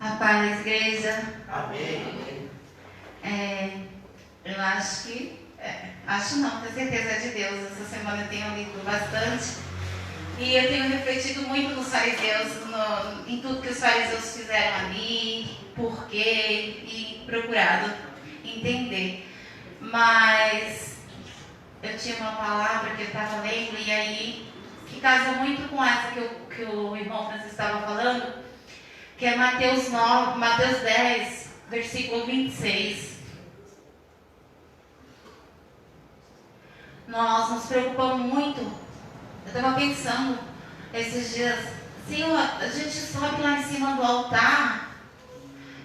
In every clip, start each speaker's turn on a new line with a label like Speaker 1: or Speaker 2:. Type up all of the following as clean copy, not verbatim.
Speaker 1: A paz, igreja.
Speaker 2: Amém.
Speaker 1: Eu acho que... acho não, tenho certeza é de Deus. Essa semana eu tenho lido bastante. E eu tenho refletido muito nos fariseus, em tudo que os fariseus fizeram ali, por quê, e procurado entender. Mas eu tinha uma palavra que eu estava lendo, e aí, que casa muito com essa que o irmão Francisco estava falando, que é Mateus 10, versículo 26. Nós nos preocupamos muito. Eu estava pensando esses dias, Senhor, a gente sobe lá em cima do altar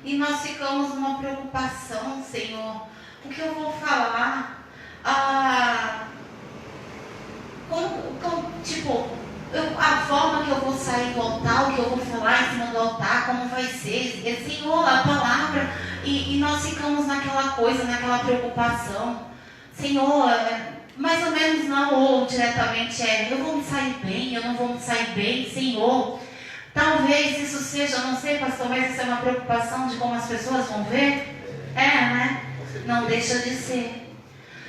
Speaker 1: e nós ficamos numa preocupação, Senhor. O que eu vou falar? A forma que eu vou sair do altar, o que eu vou falar em cima do altar, como vai ser, Senhor, a palavra, e nós ficamos naquela coisa, naquela preocupação, Senhor, mais ou menos não, ou diretamente eu vou me sair bem, eu não vou me sair bem, Senhor, talvez isso seja, não sei, pastor, mas isso é uma preocupação de como as pessoas vão ver, né? Não deixa de ser.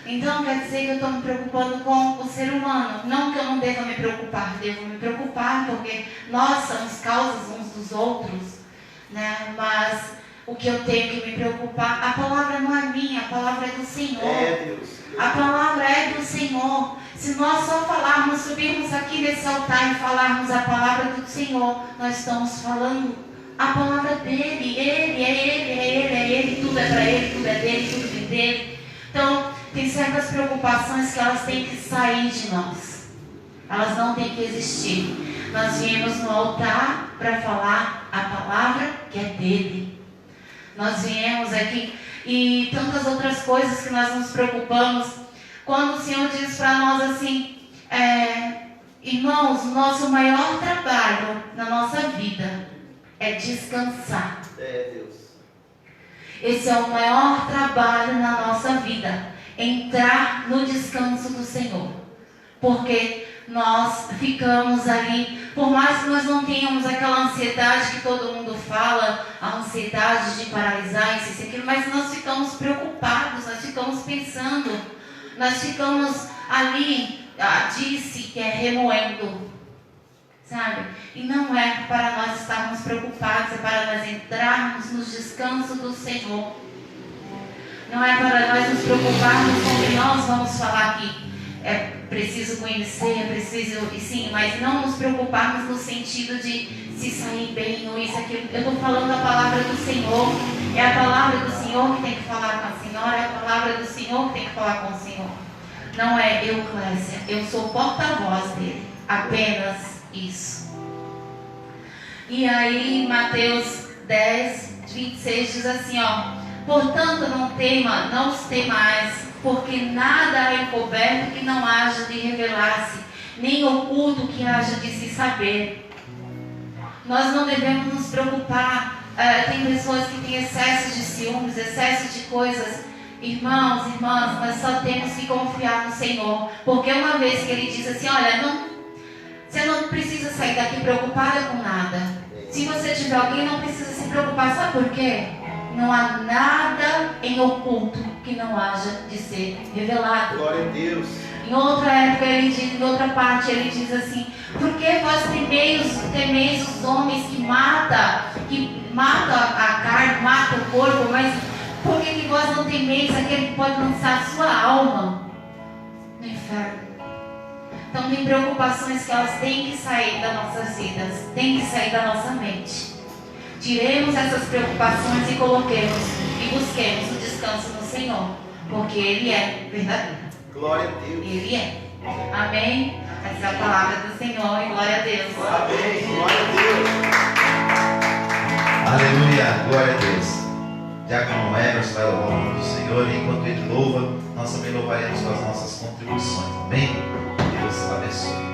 Speaker 1: Então quer dizer que eu estou me preocupando com o ser humano. Não que eu não deva me preocupar, devo me preocupar porque nós somos causas uns dos outros, né? Mas o que eu tenho que me preocupar, a palavra não é minha, a palavra é do Senhor. A palavra é do Senhor. Se nós só falarmos, subirmos aqui nesse altar e falarmos a palavra do Senhor, nós estamos falando a palavra dele. Ele, tudo é para ele, tudo é dele, tudo vem dele. Então, tem certas preocupações que elas têm que sair de nós. Elas não têm que existir. Nós viemos no altar para falar a palavra que é dele. Nós viemos aqui e tantas outras coisas que nós nos preocupamos. Quando o Senhor diz para nós assim, irmãos, o nosso maior trabalho na nossa vida é descansar.
Speaker 2: Deus.
Speaker 1: Esse é o maior trabalho na nossa vida. Entrar no descanso do Senhor. Porque nós ficamos ali, por mais que nós não tenhamos aquela ansiedade que todo mundo fala, a ansiedade de paralisar, isso e aquilo, mas nós ficamos preocupados, nós ficamos pensando, nós ficamos ali, disse que é remoendo, sabe? E não é para nós estarmos preocupados, é para nós entrarmos no descanso do Senhor. Não é para nós nos preocuparmos com o que nós vamos falar aqui. É preciso conhecer, é preciso, e sim, mas não nos preocuparmos no sentido de se sair bem ou isso, aquilo. Eu estou falando a palavra do Senhor. É a palavra do Senhor que tem que falar com a senhora, é a palavra do Senhor que tem que falar com o Senhor. Não é eu, Clécia, eu sou porta-voz dele. Apenas isso. E aí, Mateus 10, 26 diz assim, portanto, não os temais, porque nada é encoberto que não haja de revelar-se, nem oculto que haja de se saber. Nós não devemos nos preocupar. Tem pessoas que têm excesso de ciúmes, excesso de coisas. Irmãos, irmãs, nós só temos que confiar no Senhor. Porque uma vez que Ele diz assim, olha, você não precisa sair daqui preocupada com nada. Se você tiver alguém, não precisa se preocupar. Sabe por quê? Não há nada em oculto que não haja de ser revelado. Glória a Deus. Em outra época, em outra parte, ele diz assim, por que vós temeis os homens que matam a carne, matam o corpo, mas por que vós não temeis aquele que pode lançar a sua alma no inferno? Então tem preocupações que elas têm que sair das nossas vidas, têm que sair da nossa mente. Tiremos essas preocupações e coloquemos e busquemos o descanso no Senhor, porque Ele é verdadeiro.
Speaker 2: Glória a Deus.
Speaker 1: Ele é. Amém? Essa é a palavra do Senhor e glória a Deus.
Speaker 2: Amém. Glória a Deus.
Speaker 3: Aleluia. Glória a Deus. Diácono Emerson vai louvar o nome do Senhor e enquanto ele louva, nós também louvaremos com as nossas contribuições. Amém? Deus abençoe.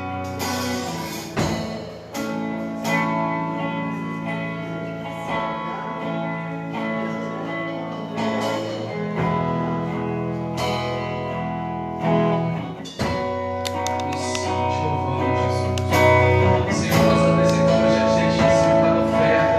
Speaker 4: Senhor, nós apresentamos diante de Ti, Senhor, cada oferta.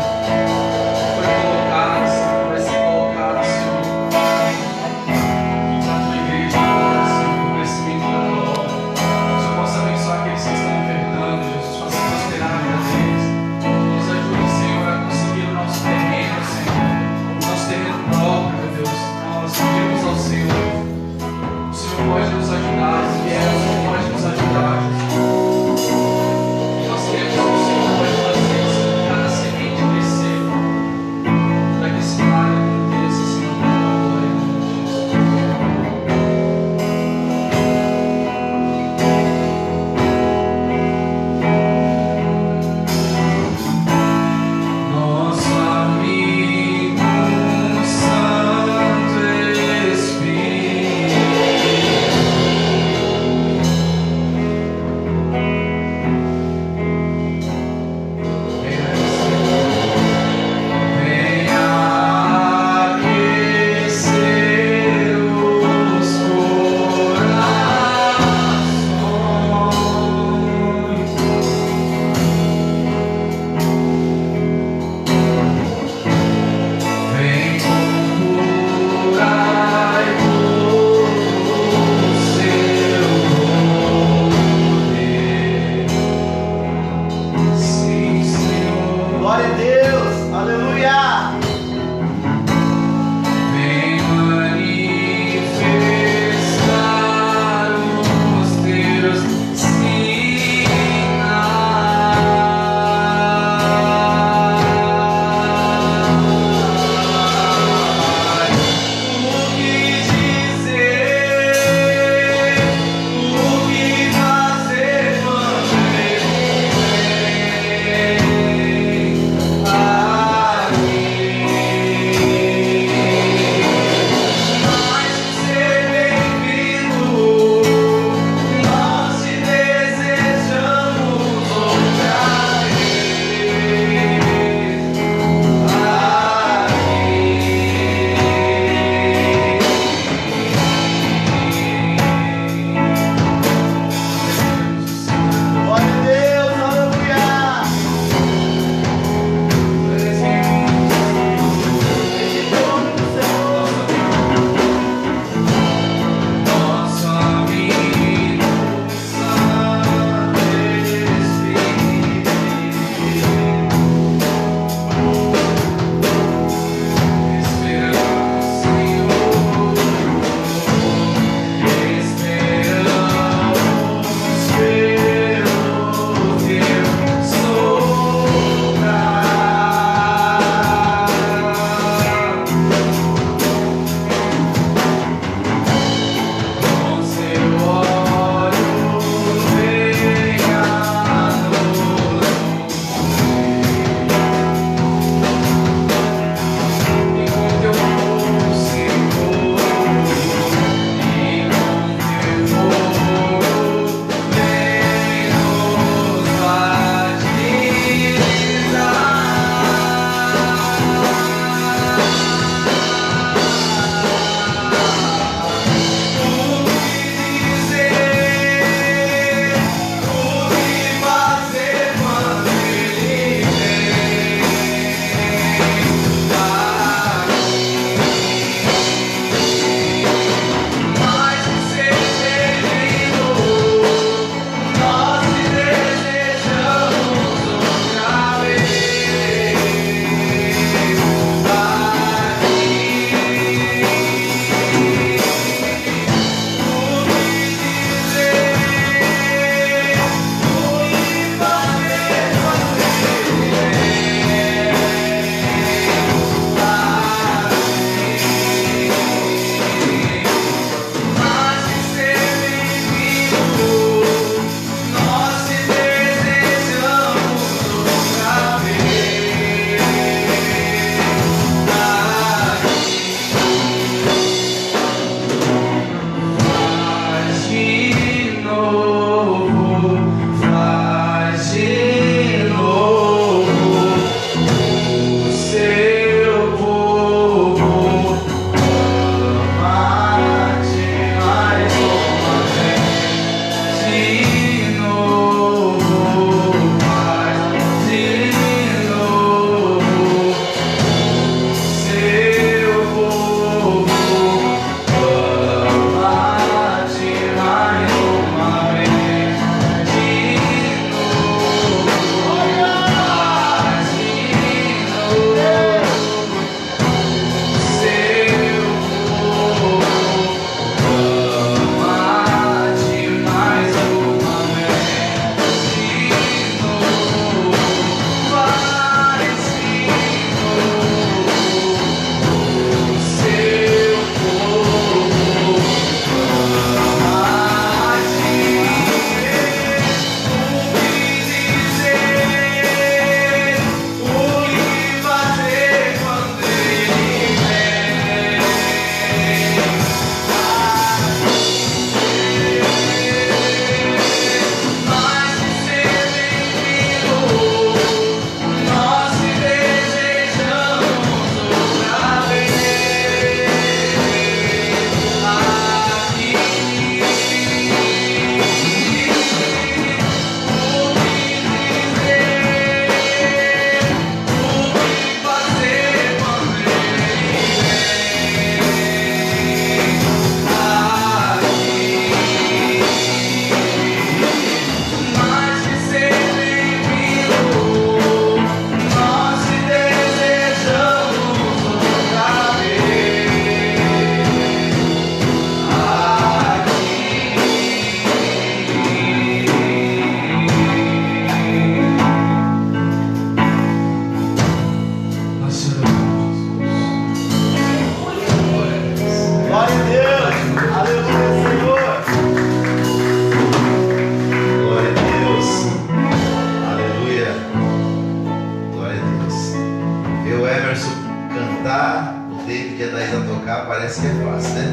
Speaker 3: parece que é fácil, né?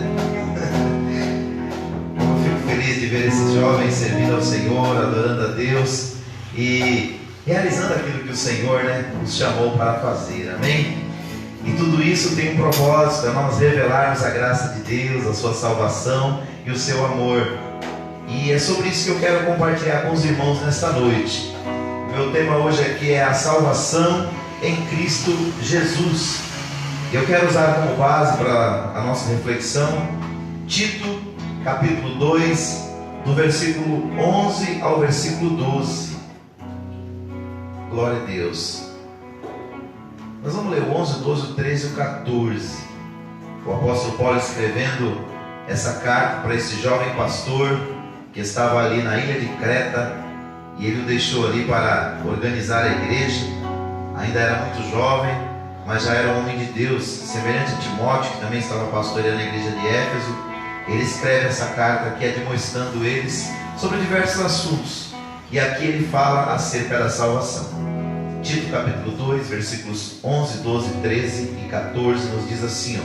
Speaker 3: Eu fico feliz de ver esses jovens servindo ao Senhor, adorando a Deus e realizando aquilo que o Senhor, né, nos chamou para fazer, amém? E tudo isso tem um propósito, é nós revelarmos a graça de Deus, a sua salvação e o seu amor. E é sobre isso que eu quero compartilhar com os irmãos nesta noite. O meu tema hoje aqui é a salvação em Cristo Jesus. Eu quero usar como base para a nossa reflexão Tito, capítulo 2, do versículo 11 ao versículo 12. Glória a Deus. Nós vamos ler o 11, o 12, o 13 e o 14. O apóstolo Paulo escrevendo essa carta para esse jovem pastor que estava ali na ilha de Creta, e ele o deixou ali para organizar a igreja. Ainda era muito jovem, mas já era um homem de Deus, semelhante a Timóteo, que também estava pastoreando a igreja de Éfeso. Ele escreve essa carta aqui admoestando eles sobre diversos assuntos, e aqui ele fala acerca da salvação. Tito capítulo 2, versículos 11, 12, 13 e 14 nos diz assim,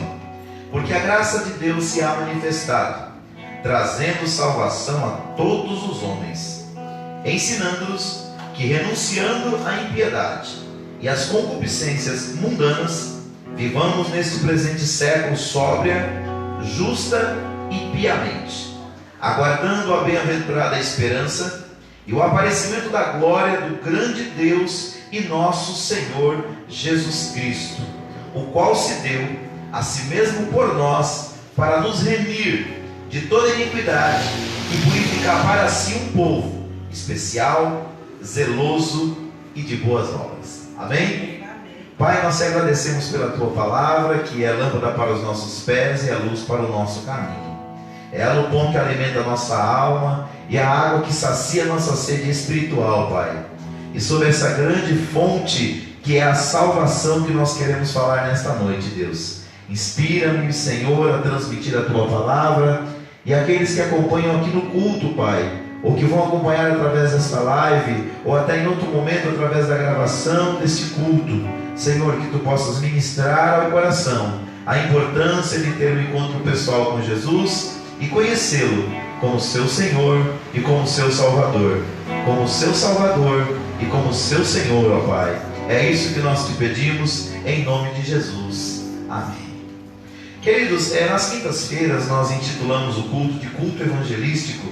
Speaker 3: porque a graça de Deus se há manifestado, trazendo salvação a todos os homens, ensinando-os que, renunciando à impiedade e às concupiscências mundanas, vivamos neste presente século sóbria, justa e piamente, aguardando a bem-aventurada esperança e o aparecimento da glória do grande Deus e nosso Senhor Jesus Cristo, o qual se deu a si mesmo por nós para nos remir de toda iniquidade e purificar para si um povo especial, zeloso e de boas obras. Amém? Pai, nós te agradecemos pela tua palavra, que é a lâmpada para os nossos pés e a luz para o nosso caminho. Ela é o pão que alimenta a nossa alma e a água que sacia a nossa sede espiritual, Pai. E sobre essa grande fonte que é a salvação que nós queremos falar nesta noite, Deus. Inspira-me, Senhor, a transmitir a tua palavra, e aqueles que acompanham aqui no culto, Pai, ou que vão acompanhar através desta live, ou até em outro momento através da gravação deste culto, Senhor, que tu possas ministrar ao coração a importância de ter um encontro pessoal com Jesus e conhecê-lo como seu Senhor e como seu Salvador, como seu Salvador e como seu Senhor, ó Pai. É isso que nós te pedimos em nome de Jesus. Amém. Queridos, nas quintas-feiras nós intitulamos o culto de culto evangelístico,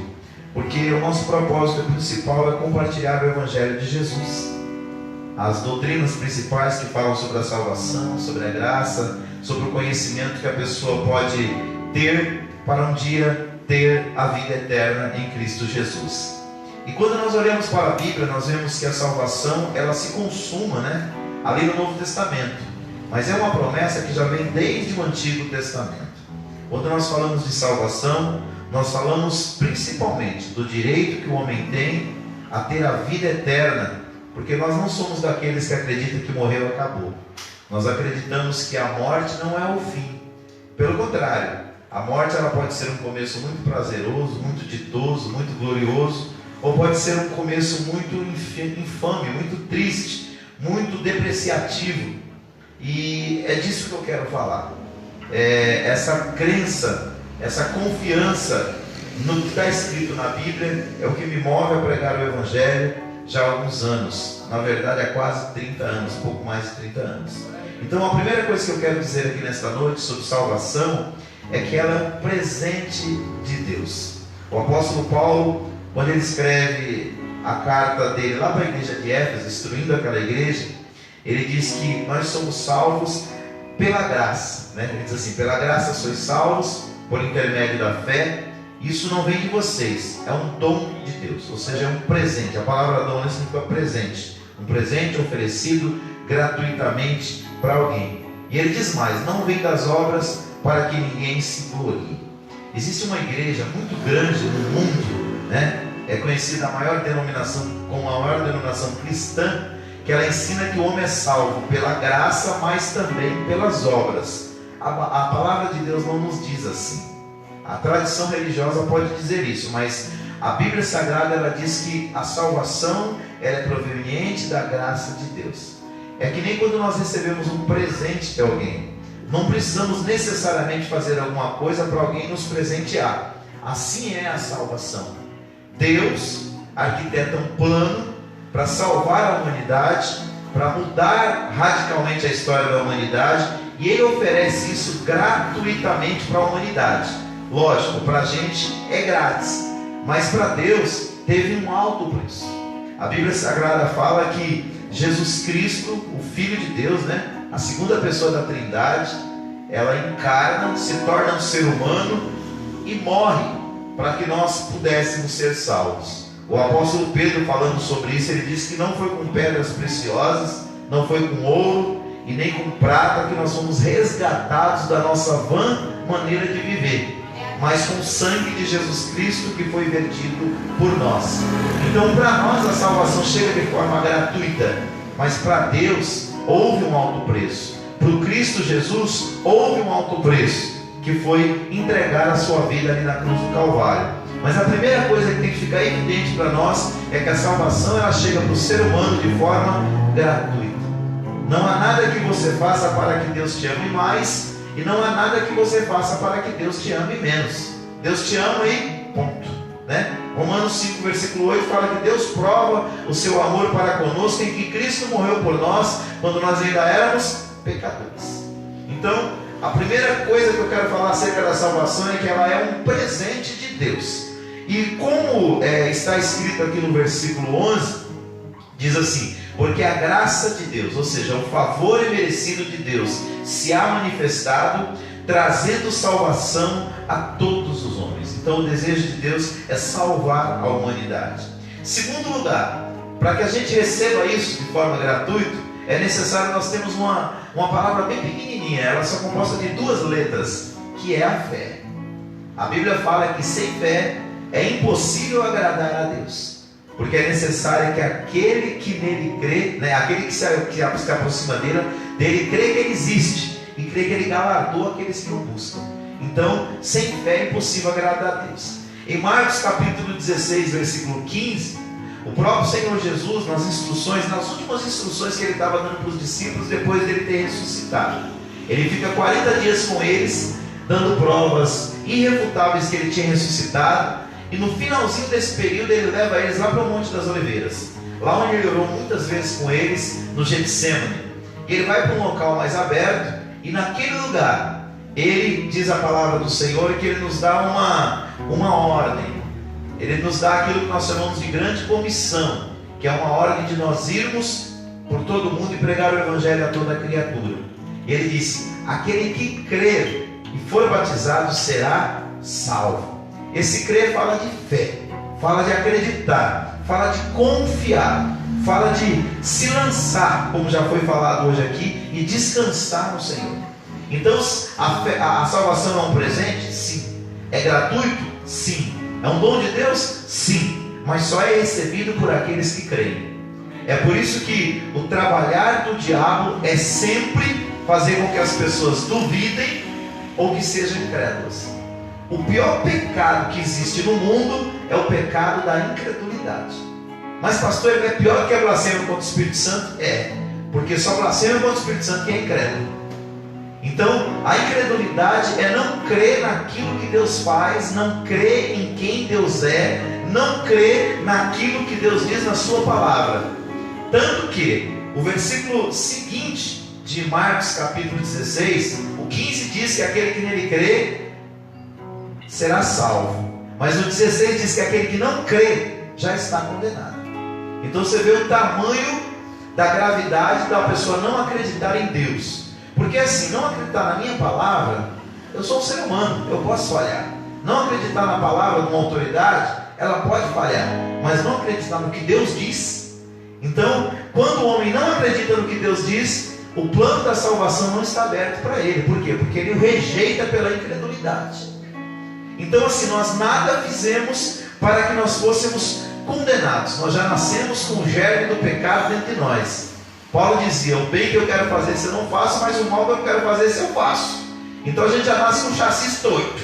Speaker 3: porque o nosso propósito principal é compartilhar o Evangelho de Jesus. As doutrinas principais que falam sobre a salvação, sobre a graça, sobre o conhecimento que a pessoa pode ter para um dia ter a vida eterna em Cristo Jesus. E quando nós olhamos para a Bíblia, nós vemos que a salvação, ela se consuma, né, ali no Novo Testamento. Mas é uma promessa que já vem desde o Antigo Testamento. Quando nós falamos de salvação, nós falamos principalmente do direito que o homem tem a ter a vida eterna, porque nós não somos daqueles que acreditam que morreu e acabou. Nós acreditamos que a morte não é o fim. Pelo contrário, a morte ela pode ser um começo muito prazeroso, muito ditoso, muito glorioso, ou pode ser um começo muito infame, muito triste, muito depreciativo. E é disso que eu quero falar. Essa crença, essa confiança no que está escrito na Bíblia é o que me move a pregar o Evangelho já há alguns anos. Na verdade, há quase 30 anos, pouco mais de 30 anos. Então, a primeira coisa que eu quero dizer aqui nesta noite sobre salvação é que ela é um presente de Deus. O apóstolo Paulo, quando ele escreve a carta dele lá para a igreja de Éfeso, instruindo aquela igreja, ele diz que nós somos salvos pela graça, né? Ele diz assim: pela graça sois salvos por intermédio da fé. Isso não vem de vocês, é um dom de Deus, ou seja, é um presente. A palavra dom significa presente, um presente oferecido gratuitamente para alguém. E ele diz mais: não vem das obras para que ninguém se glorie. Existe uma igreja muito grande no mundo, né? É conhecida como a maior denominação cristã, que ela ensina que o homem é salvo pela graça, mas também pelas obras. A palavra de Deus não nos diz assim. A tradição religiosa pode dizer isso, mas a Bíblia Sagrada ela diz que a salvação ela é proveniente da graça de Deus. É que nem quando nós recebemos um presente de alguém. não precisamos necessariamente fazer alguma coisa para alguém nos presentear. Assim é a salvação. Deus arquiteta um plano para salvar a humanidade, para mudar radicalmente a história da humanidade, e Ele oferece isso gratuitamente para a humanidade. Lógico, para a gente é grátis, mas para Deus teve um alto preço. A Bíblia Sagrada fala que Jesus Cristo, o Filho de Deus, a segunda pessoa da Trindade, ela encarna, se torna um ser humano e morre para que nós pudéssemos ser salvos. O apóstolo Pedro, falando sobre isso, ele diz que não foi com pedras preciosas, não foi com ouro e nem com prata que nós fomos resgatados da nossa vã maneira de viver, mas com o sangue de Jesus Cristo que foi vertido por nós. Então, para nós a salvação chega de forma gratuita, mas para Deus houve um alto preço. Para o Cristo Jesus houve um alto preço, que foi entregar a sua vida ali na cruz do Calvário. Mas a primeira coisa que tem que ficar evidente para nós é que a salvação ela chega para o ser humano de forma gratuita. Não há nada que você faça para que Deus te ame mais, e não há nada que você faça para que Deus te ame menos. Deus te ama e ponto, Romanos 5, versículo 8 fala que Deus prova o seu amor para conosco em que Cristo morreu por nós quando nós ainda éramos pecadores. Então, a primeira coisa que eu quero falar acerca da salvação é que ela é um presente de Deus. E como está escrito aqui no versículo 11, diz assim: porque a graça de Deus, ou seja, o favor imerecido de Deus, se há manifestado, trazendo salvação a todos os homens. Então o desejo de Deus é salvar a humanidade. Segundo lugar, para que a gente receba isso de forma gratuita, é necessário nós termos uma palavra bem pequenininha. Ela só composta de 2 letras, que é a fé. A Bíblia fala que sem fé é impossível agradar a Deus, porque é necessário que aquele que nele crê, aquele que se aproxima dele crê que ele existe e crê que ele galardoa aqueles que o buscam. Então, sem fé é impossível agradar a Deus. Em Marcos capítulo 16, versículo 15, o próprio Senhor Jesus, nas últimas instruções que ele estava dando para os discípulos depois dele ter ressuscitado, ele fica 40 dias com eles, dando provas irrefutáveis que ele tinha ressuscitado. E no finalzinho desse período ele leva eles lá para o Monte das Oliveiras, lá onde ele orou muitas vezes com eles, no Getsemane. E ele vai para um local mais aberto, e naquele lugar ele diz a palavra do Senhor que ele nos dá uma ordem. Ele nos dá aquilo que nós chamamos de grande comissão, que é uma ordem de nós irmos por todo mundo e pregar o Evangelho a toda criatura. Ele disse: aquele que crer e for batizado será salvo. Esse crer fala de fé, fala de acreditar, fala de confiar, fala de se lançar, como já foi falado hoje aqui, e descansar no Senhor. Então, a salvação é um presente? Sim. É gratuito? Sim. É um dom de Deus? Sim. Mas só é recebido por aqueles que creem. É por isso que o trabalhar do diabo é sempre fazer com que as pessoas duvidem ou que sejam incrédulas. O pior pecado que existe no mundo é o pecado da incredulidade. Mas pastor, ele é pior que a blasfêmia contra o Espírito Santo? É, porque só blasfêmia contra o Espírito Santo quem é incrédulo. Então, a incredulidade é não crer naquilo que Deus faz, não crer em quem Deus é, não crer naquilo que Deus diz na sua palavra. Tanto que o versículo seguinte de Marcos capítulo 16, o 15 diz que aquele que nele crê será salvo. Mas o 16 diz que aquele que não crê já está condenado. Então você vê o tamanho da gravidade da pessoa não acreditar em Deus. Porque assim, não acreditar na minha palavra, eu sou um ser humano, eu posso falhar. Não acreditar na palavra de uma autoridade, ela pode falhar. Mas não acreditar no que Deus diz. Então, quando o homem não acredita no que Deus diz, o plano da salvação não está aberto para ele. Por quê? Porque ele o rejeita pela incredulidade. Então assim, nós nada fizemos para que nós fôssemos condenados. Nós já nascemos com o germe do pecado dentro de nós. Paulo dizia: o bem que eu quero fazer se eu não faço, mas o mal que eu quero fazer se eu faço. Então a gente já nasce com o chassi torto,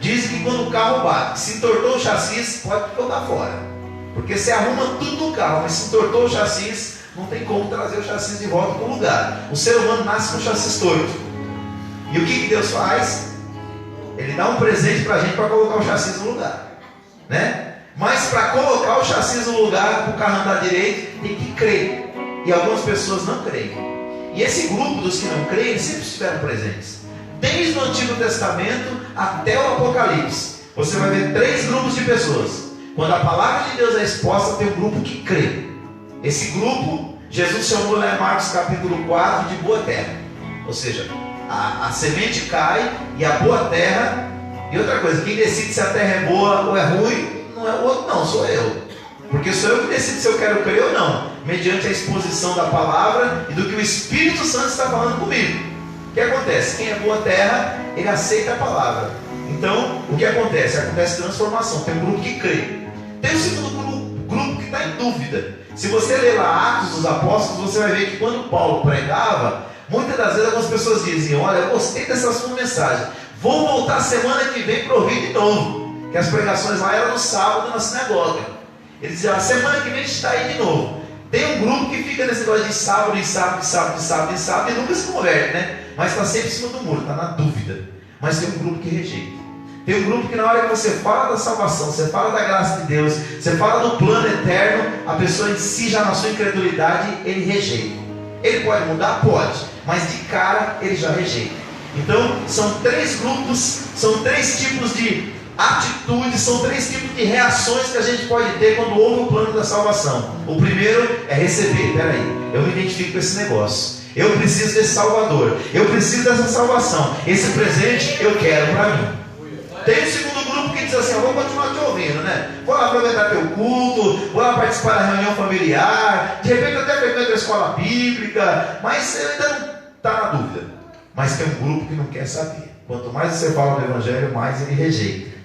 Speaker 3: Dizem que quando o carro bate, se entortou o chassi, pode jogar fora, porque você arruma tudo no carro, mas se entortou o chassi, não tem como trazer o chassi de volta para o lugar. O ser humano nasce com o chassi torto. E o que Deus faz? Ele dá um presente para a gente para colocar o chassi no lugar, né? Mas para colocar o chassi no lugar, para o carro andar direito, tem que crer. E algumas pessoas não creem. E esse grupo dos que não creem, eles sempre estiveram presentes. Desde o Antigo Testamento até o Apocalipse. Você vai ver 3 grupos de pessoas. Quando a palavra de Deus é exposta, tem um grupo que crê. Esse grupo, Jesus chamou lá em Marcos capítulo 4 de boa terra. Ou seja, a semente cai e a boa terra. E outra coisa, quem decide se a terra é boa ou é ruim, não é o outro não, sou eu. Porque sou eu que decido se eu quero crer ou não, mediante a exposição da palavra e do que o Espírito Santo está falando comigo. O que acontece? Quem é boa terra, ele aceita a palavra. Então, o que acontece? Acontece transformação. Tem um grupo que crê. Tem o segundo grupo que está em dúvida. Se você ler lá Atos dos Apóstolos, você vai ver que quando Paulo pregava, muitas das vezes algumas pessoas diziam: olha, eu gostei dessa sua mensagem, vou voltar semana que vem para ouvir de novo. Que as pregações lá eram no sábado na sinagoga. Eles diziam: a semana que vem a gente está aí de novo. Tem um grupo que fica nesse negócio de sábado, e nunca se converte, né? Mas está sempre em cima do muro, está na dúvida. Mas tem um grupo que rejeita. Tem um grupo que na hora que você fala da salvação, você fala da graça de Deus, você fala do plano eterno, a pessoa em si, já na sua incredulidade, ele rejeita. Ele pode mudar? Pode. Mas de cara, ele já rejeita. Então, são 3 grupos, são 3 tipos de atitudes, são 3 tipos de reações que a gente pode ter quando ouve o plano da salvação. O primeiro é receber. Peraí, eu me identifico com esse negócio, eu preciso desse Salvador, eu preciso dessa salvação, esse presente eu quero para mim. Tem o segundo grupo que diz assim: eu vou continuar te ouvindo, né? Vou lá aproveitar teu culto, vou lá participar da reunião familiar, de repente eu até frequento a escola bíblica, mas eu ainda não está na dúvida. Mas tem um grupo que não quer saber. Quanto mais você fala do Evangelho, mais ele rejeita.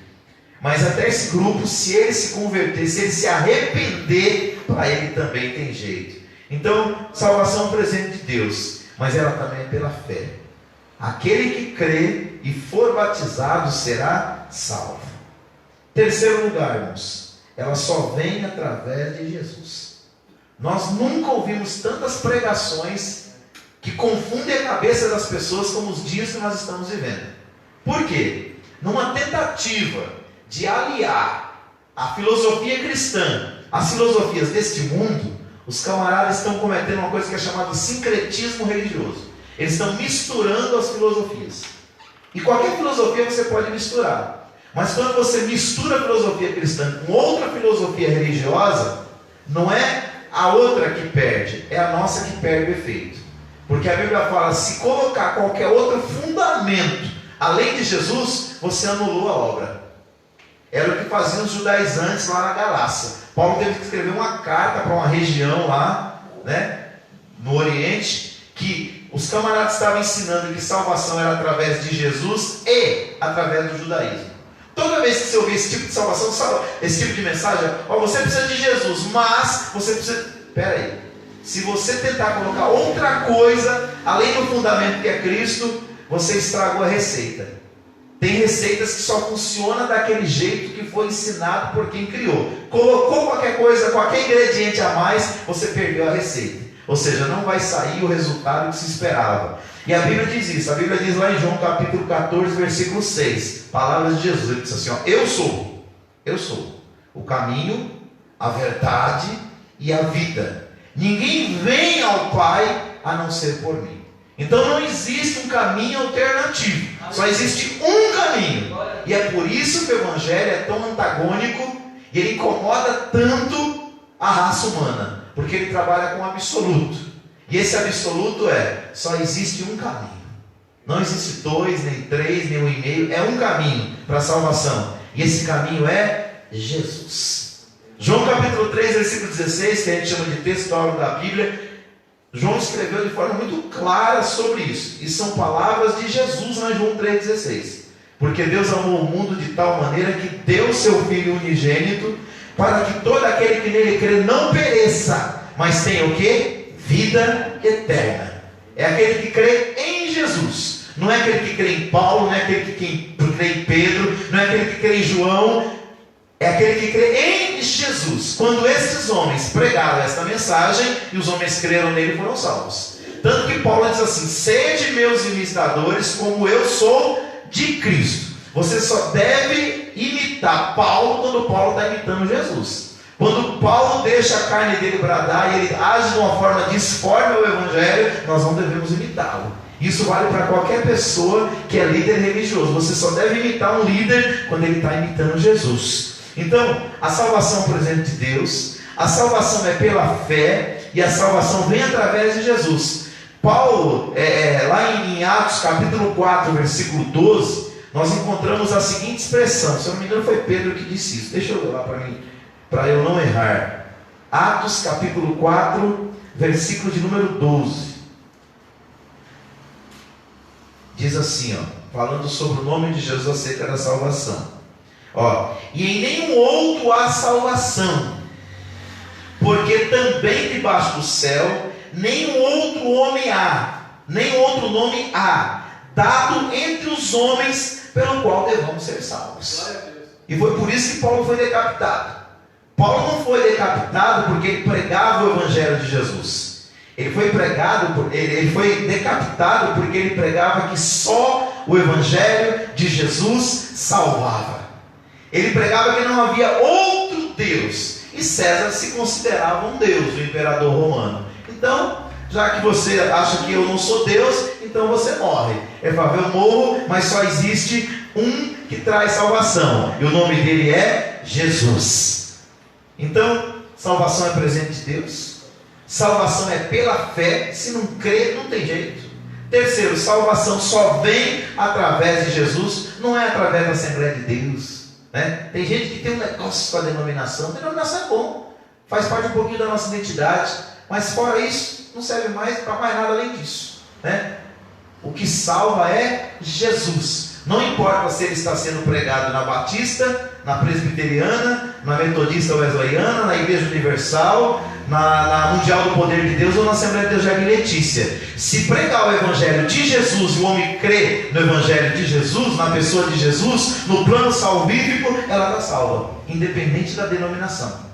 Speaker 3: Mas até esse grupo, se ele se converter, se ele se arrepender, para ele também tem jeito. Então, salvação é um presente de Deus, mas ela também é pela fé. Aquele que crê e for batizado será salvo. Terceiro lugar, irmãos, ela só vem através de Jesus. Nós nunca ouvimos tantas pregações que confundem a cabeça das pessoas como os dias que nós estamos vivendo. Por quê? Numa tentativa de aliar a filosofia cristã às filosofias deste mundo, os camaradas estão cometendo uma coisa que é chamada sincretismo religioso. Eles estão misturando as filosofias. E qualquer filosofia você pode misturar. Mas quando você mistura a filosofia cristã com outra filosofia religiosa, não é a outra que perde, é a nossa que perde o efeito. Porque a Bíblia fala: se colocar qualquer outro fundamento além de Jesus, você anulou a obra. Era o que faziam os judaizantes lá na Galácia. Paulo teve que escrever uma carta para uma região lá, né, no Oriente, que os camaradas estavam ensinando que salvação era através de Jesus e através do judaísmo. Toda vez que você ouvir esse tipo de salvação, esse tipo de mensagem: ó, você precisa de Jesus, mas você precisa... Peraí, se você tentar colocar outra coisa além do fundamento que é Cristo, você estragou a receita. Tem receitas que só funcionam daquele jeito que foi ensinado por quem criou. Colocou qualquer coisa, qualquer ingrediente a mais, você perdeu a receita. Ou seja, não vai sair o resultado que se esperava. E a Bíblia diz isso. A Bíblia diz lá em João capítulo 14, versículo 6. Palavras de Jesus. Ele diz assim: ó, eu sou o caminho, a verdade e a vida. Ninguém vem ao Pai a não ser por mim. Então não existe um caminho alternativo. Só existe um caminho. E é por isso que o Evangelho é tão antagônico e ele incomoda tanto a raça humana. Porque ele trabalha com absoluto. E esse absoluto é: só existe um caminho. Não existe 2, nem 3, nem 1,5. É um caminho para a salvação. E esse caminho é Jesus. João capítulo 3, versículo 16, que a gente chama de texto áureo da Bíblia, João escreveu de forma muito clara sobre isso. E são palavras de Jesus lá em João 3,16. Porque Deus amou o mundo de tal maneira que deu o seu Filho unigênito, para que todo aquele que nele crê não pereça, mas tenha o quê? Vida eterna. É aquele que crê em Jesus. Não é aquele que crê em Paulo, não é aquele que crê em Pedro, não é aquele que crê em João. É aquele que crê em Jesus. Quando esses homens pregaram esta mensagem e os homens creram nele, foram salvos. Tanto que Paulo diz assim: sede meus imitadores como eu sou de Cristo. Você só deve imitar Paulo quando Paulo está imitando Jesus. Quando Paulo deixa a carne dele bradar e ele age de uma forma disforme ao Evangelho, nós não devemos imitá-lo. Isso vale para qualquer pessoa que é líder religioso. Você só deve imitar um líder quando ele está imitando Jesus. Então, a salvação, por exemplo, de Deus, a salvação é pela fé e a salvação vem através de Jesus. Paulo, lá em Atos capítulo 4, versículo 12, nós encontramos a seguinte expressão. Se eu não me engano, foi Pedro que disse isso. Deixa eu ler lá para mim, para eu não errar. Atos capítulo 4, versículo de número 12. Diz assim, falando sobre o nome de Jesus acerca da salvação. E em nenhum outro há salvação, porque também debaixo do céu nenhum outro homem há, nenhum outro nome há, dado entre os homens, pelo qual devamos ser salvos. E foi por isso que Paulo foi decapitado. Paulo não foi decapitado porque ele pregava o Evangelho de Jesus. Ele foi decapitado porque ele pregava que só o Evangelho de Jesus salvava. Ele pregava que não havia outro Deus. E César se considerava um Deus, o imperador romano. Então, já que você acha que eu não sou Deus, então você morre. Ele falava: eu morro, mas só existe um que traz salvação. E o nome dele é Jesus. Então, salvação é presente de Deus. Salvação é pela fé. Se não crer, não tem jeito. Terceiro, salvação só vem através de Jesus, não é através da Assembleia de Deus, né? Tem gente que tem um negócio com a denominação. A denominação é bom, faz parte um pouquinho da nossa identidade, mas fora isso, não serve mais para mais nada além disso, né? O que salva é Jesus. Não importa se ele está sendo pregado na Batista, na Presbiteriana, na Metodista Wesleyana, na Igreja Universal, na Mundial do Poder de Deus ou na Assembleia de Deus Jardim Letícia. Se pregar o Evangelho de Jesus e o homem crê no Evangelho de Jesus, na pessoa de Jesus, no plano salvífico, ela está salva, independente da denominação.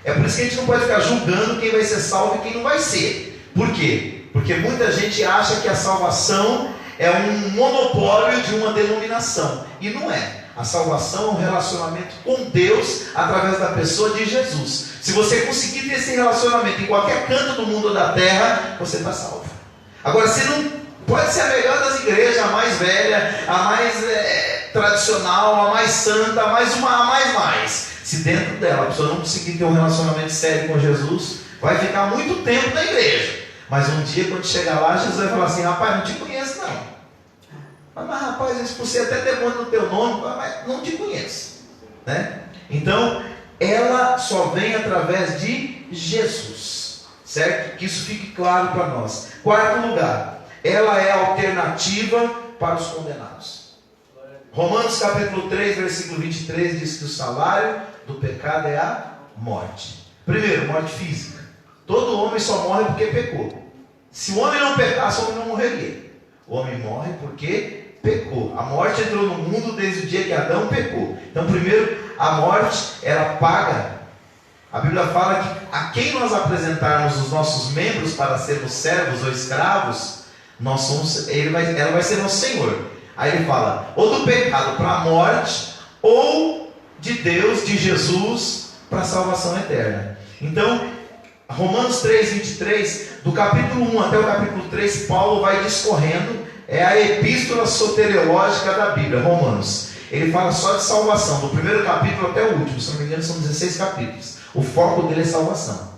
Speaker 3: É por isso que a gente não pode ficar julgando quem vai ser salvo e quem não vai ser. Por quê? Porque muita gente acha que a salvação é um monopólio de uma denominação, e não é. A salvação é um relacionamento com Deus através da pessoa de Jesus. Se você conseguir ter esse relacionamento em qualquer canto do mundo ou da terra, você está salvo. Agora, você não pode ser a melhor das igrejas, a mais velha, a mais tradicional, a mais santa, a mais. Se dentro dela a pessoa não conseguir ter um relacionamento sério com Jesus, vai ficar muito tempo na igreja. Mas um dia, quando chegar lá, Jesus vai falar assim: rapaz, não te conheço não. Mas rapaz, isso por ser até demônio no teu nome, mas não te conheço, né? Então, ela só vem através de Jesus, certo? Que isso fique claro para nós. Quarto lugar, ela é a alternativa para os condenados. Romanos capítulo 3, versículo 23 diz que o salário do pecado é a morte. Primeiro, morte física. Todo homem só morre porque pecou. Se o homem não pecasse, o homem não morreria. O homem morre porque pecou. A morte entrou no mundo desde o dia que Adão pecou. Então, primeiro, a morte, ela paga. A Bíblia fala que a quem nós apresentarmos os nossos membros para sermos servos ou escravos, ela vai ser nosso Senhor. Aí ele fala, ou do pecado para a morte, ou de Deus, de Jesus, para a salvação eterna. Então, Romanos 3, 23, do capítulo 1 até o capítulo 3, Paulo vai discorrendo. É a epístola soteriológica da Bíblia, Romanos. Ele fala só de salvação, do primeiro capítulo até o último. Se não me engano, são 16 capítulos. O foco dele é salvação.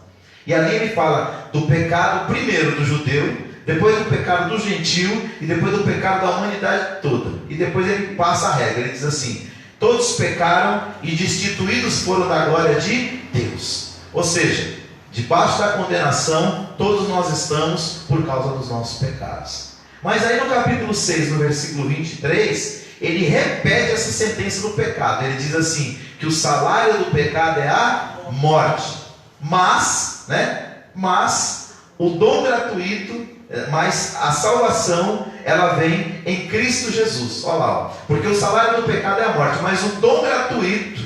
Speaker 3: E ali ele fala do pecado primeiro do judeu, depois do pecado do gentio e depois do pecado da humanidade toda. E depois ele passa a regra, ele diz assim: todos pecaram e destituídos foram da glória de Deus. Ou seja, debaixo da condenação todos nós estamos por causa dos nossos pecados. Mas aí no capítulo 6, no versículo 23, ele repete essa sentença do pecado. Ele diz assim, que o salário do pecado é a morte. Mas o dom gratuito, mas a salvação, ela vem em Cristo Jesus. Olha lá, porque o salário do pecado é a morte, mas o dom gratuito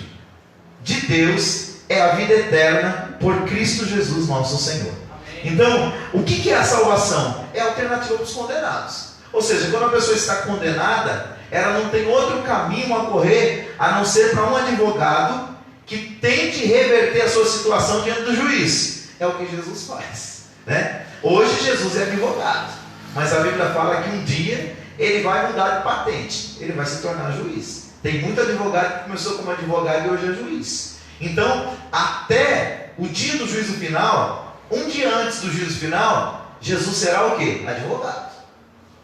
Speaker 3: de Deus é a vida eterna por Cristo Jesus nosso Senhor. Então, o que é a salvação? É a alternativa para os condenados. Ou seja, quando a pessoa está condenada, ela não tem outro caminho a correr a não ser para um advogado que tente reverter a sua situação diante do juiz. É o que Jesus faz, né? Hoje Jesus é advogado, mas a Bíblia fala que um dia ele vai mudar de patente, ele vai se tornar juiz. Tem muito advogado que começou como advogado e hoje é juiz. Então, até o dia do juízo final, um dia antes do juízo final, Jesus será o quê? Advogado.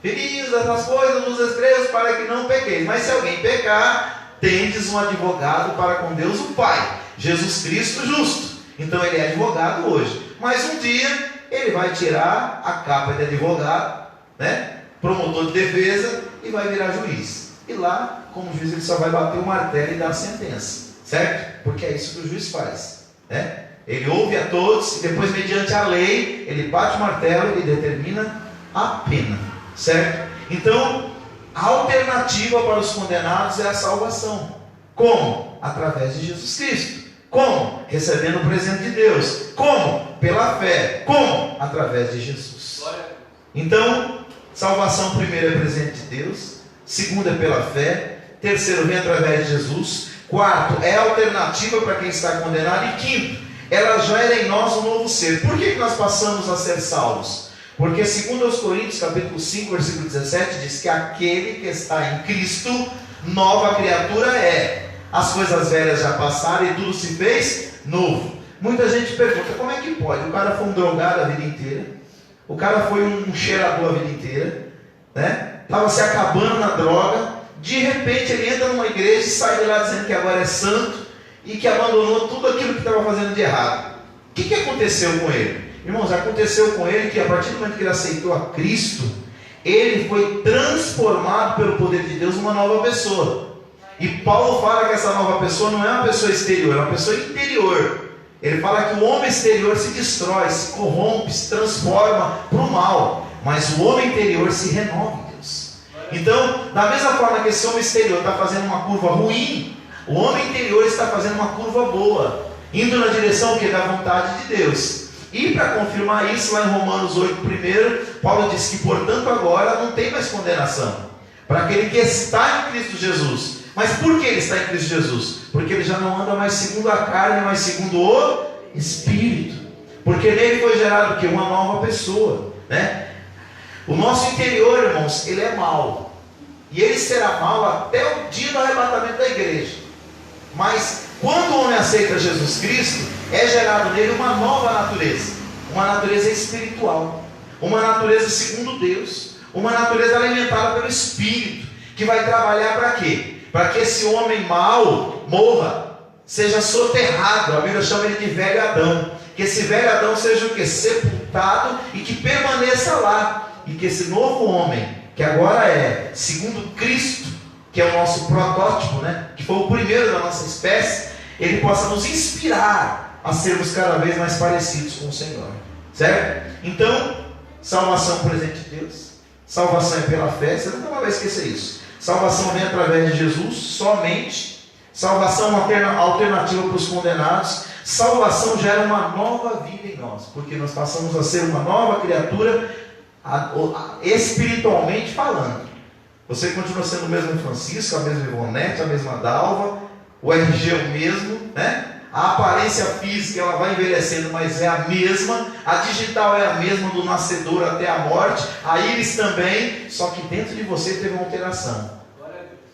Speaker 3: Feliz essas coisas nos escrevos para que não pequeis. Mas se alguém pecar, tendes um advogado para com Deus o Pai, Jesus Cristo justo. Então ele é advogado hoje. Mas um dia ele vai tirar a capa de advogado, né? Promotor de defesa, e vai virar juiz. E lá, como juiz, ele só vai bater o martelo e dar a sentença, certo? Porque é isso que o juiz faz, né? Ele ouve a todos e depois, mediante a lei, ele bate o martelo e determina a pena, certo? Então, a alternativa para os condenados é a salvação. Como? Através de Jesus Cristo. Como? Recebendo o presente de Deus. Como? Pela fé. Como? Através de Jesus. Então, salvação primeiro é presente de Deus. Segundo é pela fé. Terceiro, vem através de Jesus. Quarto, é alternativa para quem está condenado. E quinto, ela gera em nós um novo ser. Por que nós passamos a ser salvos? Porque segundo aos Coríntios, capítulo 5, versículo 17, diz que aquele que está em Cristo, nova criatura é. As coisas velhas já passaram e tudo se fez novo. Muita gente pergunta, como é que pode? O cara foi um drogado a vida inteira, o cara foi um cheirador a vida inteira, né? Estava se acabando na droga, de repente ele entra numa igreja e sai de lá dizendo que agora é santo e que abandonou tudo aquilo que estava fazendo de errado. O que aconteceu com ele? Irmãos, aconteceu com ele que a partir do momento que ele aceitou a Cristo, ele foi transformado pelo poder de Deus numa nova pessoa. E Paulo fala que essa nova pessoa não é uma pessoa exterior, é uma pessoa interior. Ele fala que o homem exterior se destrói, se corrompe, se transforma para o mal, mas o homem interior se renova em Deus. Então, da mesma forma que esse homem exterior está fazendo uma curva ruim, o homem interior está fazendo uma curva boa, indo na direção da vontade de Deus. E para confirmar isso, lá em Romanos 8, primeiro, Paulo diz que, portanto, agora não tem mais condenação para aquele que está em Cristo Jesus. Mas por que ele está em Cristo Jesus? Porque ele já não anda mais segundo a carne, mas segundo o Espírito. Porque nele foi gerado o quê? Uma nova pessoa, né? O nosso interior, irmãos, ele é mau. E ele será mau até o dia do arrebatamento da igreja. Mas quando o homem aceita Jesus Cristo, é gerado nele uma nova natureza. Uma natureza espiritual. Uma natureza segundo Deus. Uma natureza alimentada pelo Espírito. Que vai trabalhar para quê? Para que esse homem mau morra, seja soterrado. A Bíblia chama ele de velho Adão. Que esse velho Adão seja o que? Sepultado e que permaneça lá. E que esse novo homem, que agora é segundo Cristo, que é o nosso protótipo, né? Que foi o primeiro da nossa espécie, ele possa nos inspirar a sermos cada vez mais parecidos com o Senhor. Certo? Então, salvação presente de Deus. Salvação é pela fé. Você nunca vai esquecer isso. Salvação vem através de Jesus somente. Salvação alternativa para os condenados. Salvação gera uma nova vida em nós, porque nós passamos a ser uma nova criatura espiritualmente falando. Você continua sendo o mesmo Francisco, a mesma Ivonete, a mesma Dalva, o RG é o mesmo, né? A aparência física ela vai envelhecendo, mas é a mesma. A digital é a mesma do nascedor até a morte. A íris também, só que dentro de você teve uma alteração.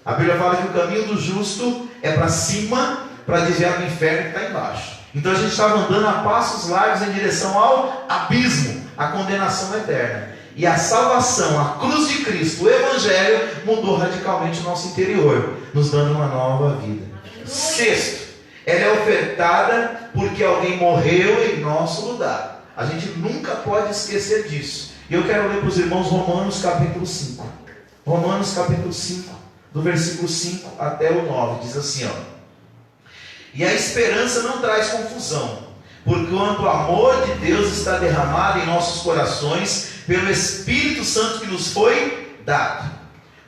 Speaker 3: A Bíblia fala que o caminho do justo é para cima, para desviar do inferno que está embaixo. Então a gente estava andando a passos largos em direção ao abismo, a condenação eterna. E a salvação, a cruz de Cristo, o Evangelho, mudou radicalmente o nosso interior, nos dando uma nova vida. Sexto, ela é ofertada porque alguém morreu em nosso lugar. A gente nunca pode esquecer disso. E eu quero ler para os irmãos Romanos capítulo 5. Romanos capítulo 5, do versículo 5 até o 9, diz assim, ó. E a esperança não traz confusão, porquanto o amor de Deus está derramado em nossos corações pelo Espírito Santo que nos foi dado.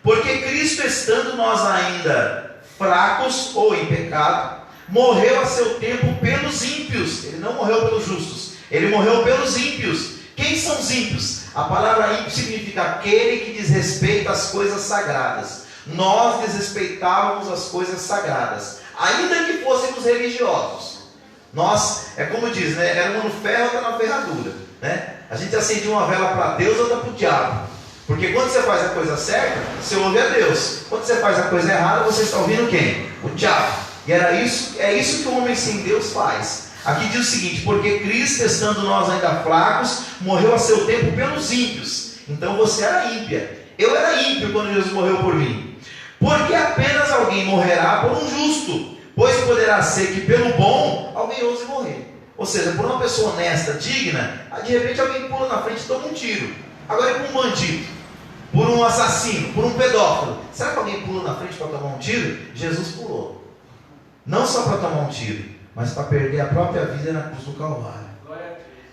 Speaker 3: Porque Cristo, estando nós ainda fracos ou em pecado, morreu a seu tempo pelos ímpios. Ele não morreu pelos justos, ele morreu pelos ímpios. Quem são os ímpios? A palavra ímpio significa aquele que desrespeita as coisas sagradas. Nós desrespeitávamos as coisas sagradas, ainda que fôssemos religiosos. Nós, é como diz, né? Era uma no ferro, outra na ferradura, né? A gente acendia uma vela para Deus, outra para o diabo. Porque quando você faz a coisa certa, você ouve a Deus. Quando você faz a coisa errada, você está ouvindo quem? O diabo. E é isso que o homem sem Deus faz. Aqui diz o seguinte: porque Cristo, estando nós ainda fracos, morreu a seu tempo pelos ímpios. Então você era ímpia. Eu era ímpio quando Jesus morreu por mim. Porque apenas alguém morrerá por um justo, pois poderá ser que pelo bom alguém ouse morrer. Ou seja, por uma pessoa honesta, digna, de repente alguém pula na frente e toma um tiro. Agora é por um bandido, por um assassino, por um pedófilo. Será que alguém pula na frente para tomar um tiro? Jesus pulou. Não só para tomar um tiro, mas para perder a própria vida na cruz do Calvário.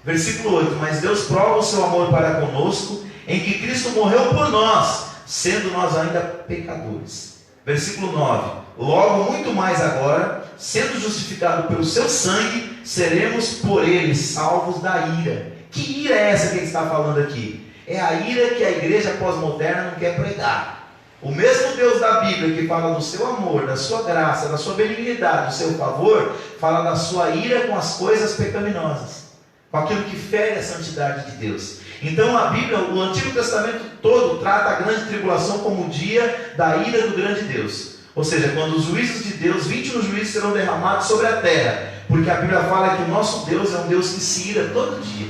Speaker 3: Versículo 8: mas Deus prova o seu amor para conosco, em que Cristo morreu por nós, sendo nós ainda pecadores. Versículo 9: logo muito mais agora, sendo justificado pelo seu sangue, seremos por ele salvos da ira. Que ira é essa que ele está falando aqui? É a ira que a igreja pós-moderna não quer pregar. O mesmo Deus da Bíblia que fala do seu amor, da sua graça, da sua benignidade, do seu favor, fala da sua ira com as coisas pecaminosas, com aquilo que fere a santidade de Deus. Então a Bíblia, o Antigo Testamento todo, trata a grande tribulação como o dia da ira do grande Deus. Ou seja, quando os juízos de Deus, 21 juízos serão derramados sobre a terra. Porque a Bíblia fala que o nosso Deus é um Deus que se ira todo dia.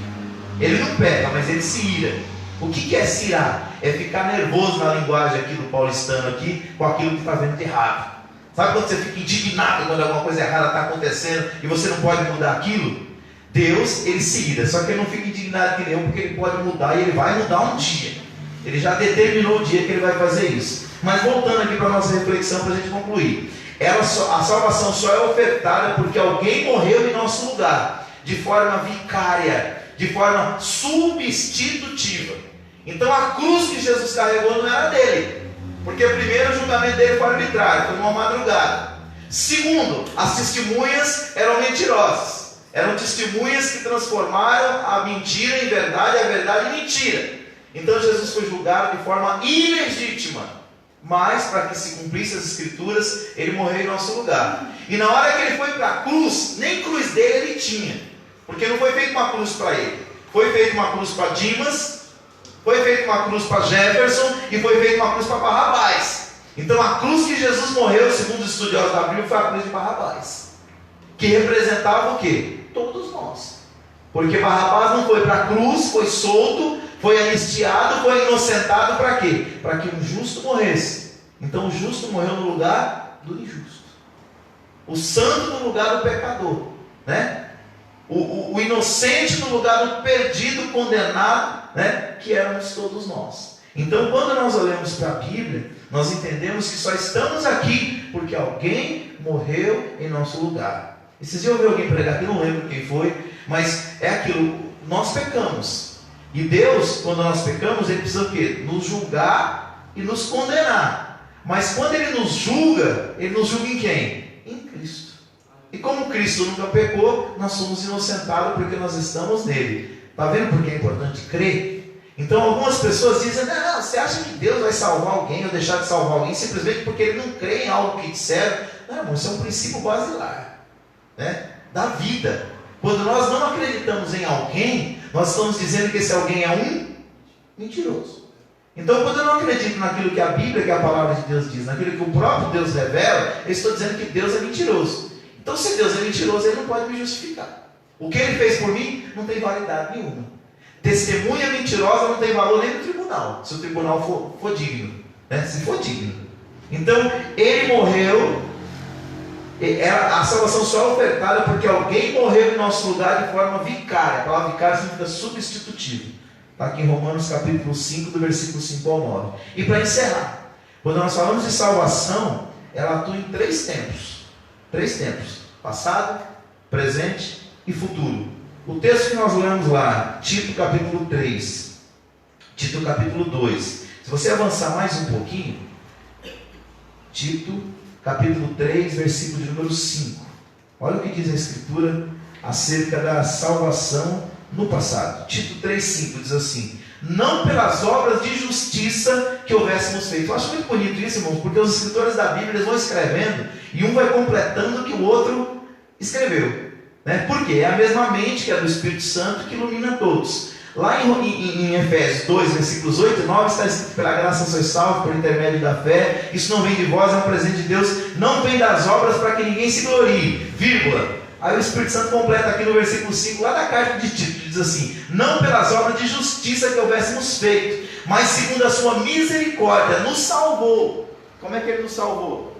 Speaker 3: Ele não peca, mas ele se ira. O que é se irar? É ficar nervoso na linguagem aqui do paulistano aqui, com aquilo que está vendo de errado. Sabe quando você fica indignado quando alguma coisa errada está acontecendo e você não pode mudar aquilo? Deus, ele se ira, só que ele não fica indignado que nem eu, porque ele pode mudar e ele vai mudar um dia. Ele já determinou o dia que ele vai fazer isso. Mas voltando aqui para a nossa reflexão, para a gente concluir. A salvação só é ofertada porque alguém morreu em nosso lugar, de forma vicária, de forma substitutiva. Então a cruz que Jesus carregou não era dele, porque primeiro o julgamento dele foi arbitrário, foi numa madrugada. Segundo, as testemunhas eram mentirosas, eram testemunhas que transformaram a mentira em verdade, a verdade em mentira. Então Jesus foi julgado de forma ilegítima, mas para que se cumprissem as escrituras, ele morreu em nosso lugar. E na hora que ele foi para a cruz, nem cruz dele ele tinha, porque não foi feita uma cruz para ele, foi feita uma cruz para Dimas, foi feita uma cruz para Jefferson e foi feita uma cruz para Barrabás. Então a cruz que Jesus morreu, segundo os estudiosos da Bíblia, foi a cruz de Barrabás, que representava o quê? Todos nós. Porque Barrabás não foi para a cruz, foi solto, foi anistiado, foi inocentado para quê? Para que um justo morresse. Então o justo morreu no lugar do injusto, o santo no lugar do pecador, né? O inocente no lugar do perdido, condenado, né? Que éramos todos nós. Então quando nós olhamos para a Bíblia, nós entendemos que só estamos aqui porque alguém morreu em nosso lugar. Esses dias eu ouvi alguém pregar aqui, não lembro quem foi, mas é aquilo, nós pecamos. E Deus, quando nós pecamos, Ele precisa o quê? Nos julgar e nos condenar. Mas quando Ele nos julga em quem? Em Cristo. E como Cristo nunca pecou, nós somos inocentados porque nós estamos nele. Está vendo por que é importante crer? Então algumas pessoas dizem, não, você acha que Deus vai salvar alguém ou deixar de salvar alguém simplesmente porque ele não crê em algo que disseram? Não, irmão, isso é um princípio basilar, né? Da vida. Quando nós não acreditamos em alguém, nós estamos dizendo que esse alguém é um mentiroso. Então quando eu não acredito naquilo que a Bíblia, que a palavra de Deus diz, naquilo que o próprio Deus revela, eu estou dizendo que Deus é mentiroso. Então se Deus é mentiroso, Ele não pode me justificar. O que Ele fez por mim não tem validade nenhuma. Testemunha mentirosa não tem valor nem no tribunal, se o tribunal for digno, né? Se for digno. Então Ele morreu. A salvação só é ofertada porque alguém morreu em nosso lugar de forma vicária. A palavra vicária significa substitutivo. Está aqui em Romanos capítulo 5, do versículo 5 ao 9. E para encerrar, quando nós falamos de salvação, ela atua em 3 tempos. 3 tempos: passado, presente e futuro. O texto que nós lemos lá, Tito capítulo 3, Tito capítulo 2. Se você avançar mais um pouquinho, Tito capítulo 3, versículo de número 5. Olha o que diz a Escritura acerca da salvação no passado. Tito 3,5 diz assim: não pelas obras de justiça que houvéssemos feito. Eu acho muito bonito isso, irmãos, porque os escritores da Bíblia eles vão escrevendo e um vai completando o que o outro escreveu, né? Porque é a mesma mente que é do Espírito Santo que ilumina todos. Lá em Efésios 2, versículos 8 e 9 está escrito: pela graça sois salvos por intermédio da fé, isso não vem de vós, é um presente de Deus, não vem das obras para que ninguém se glorie, vírgula. Aí o Espírito Santo completa aqui no versículo 5, lá da carta de Tito, diz assim: não pelas obras de justiça que houvéssemos feito, mas segundo a sua misericórdia, nos salvou. Como é que ele nos salvou?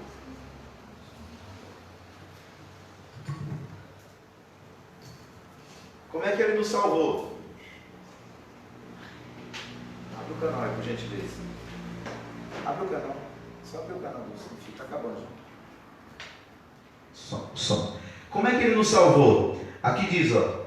Speaker 3: Como é que ele nos salvou? Abre o canal aí, por gentileza. Abre o canal. Só abre o canal, está acabando já. Som. Como é que ele nos salvou? Aqui diz, ó,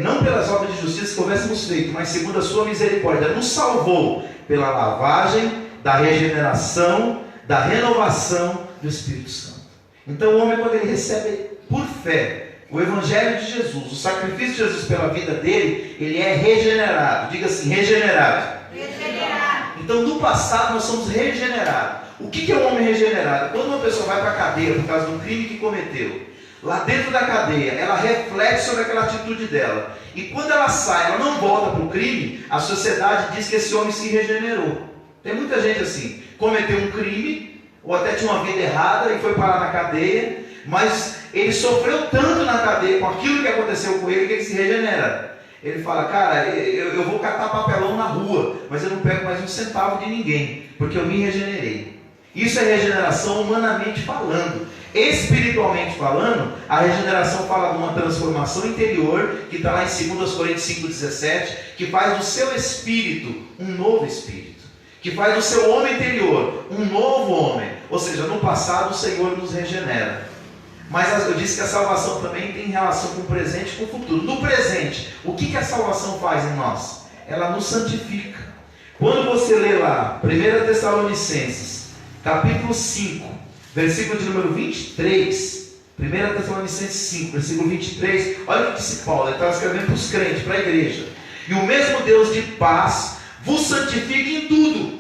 Speaker 3: não pelas obras de justiça que houvéssemos feito, mas segundo a sua misericórdia, nos salvou pela lavagem, da regeneração, da renovação do Espírito Santo. Então o homem, quando ele recebe por fé o Evangelho de Jesus, o sacrifício de Jesus pela vida dele, ele é regenerado. Diga assim: regenerado. Regenerado. Então no passado nós somos regenerados. O que é um homem regenerado? Quando uma pessoa vai para a cadeia por causa do crime que cometeu, lá dentro da cadeia, ela reflete sobre aquela atitude dela. E quando ela sai, ela não volta para o crime, a sociedade diz que esse homem se regenerou. Tem muita gente assim, cometeu um crime, ou até tinha uma vida errada e foi parar na cadeia, mas ele sofreu tanto na cadeia com aquilo que aconteceu com ele, que ele se regenera. Ele fala: cara, eu vou catar papelão na rua, mas eu não pego mais um centavo de ninguém, porque eu me regenerei. Isso é regeneração humanamente falando. Espiritualmente falando, a regeneração fala de uma transformação interior, que está lá em 2 Coríntios 5,17, que faz do seu espírito um novo espírito, que faz do seu homem interior um novo homem. Ou seja, no passado o Senhor nos regenera. Mas eu disse que a salvação também tem relação com o presente e com o futuro. No presente, o que a salvação faz em nós? Ela nos santifica. Quando você lê lá 1 Tessalonicenses, capítulo 5, versículo de número 23, 1 Tessalonicenses 5, versículo 23, olha o que disse Paulo, ele estava escrevendo para os crentes, para a igreja: e o mesmo Deus de paz vos santifique em tudo,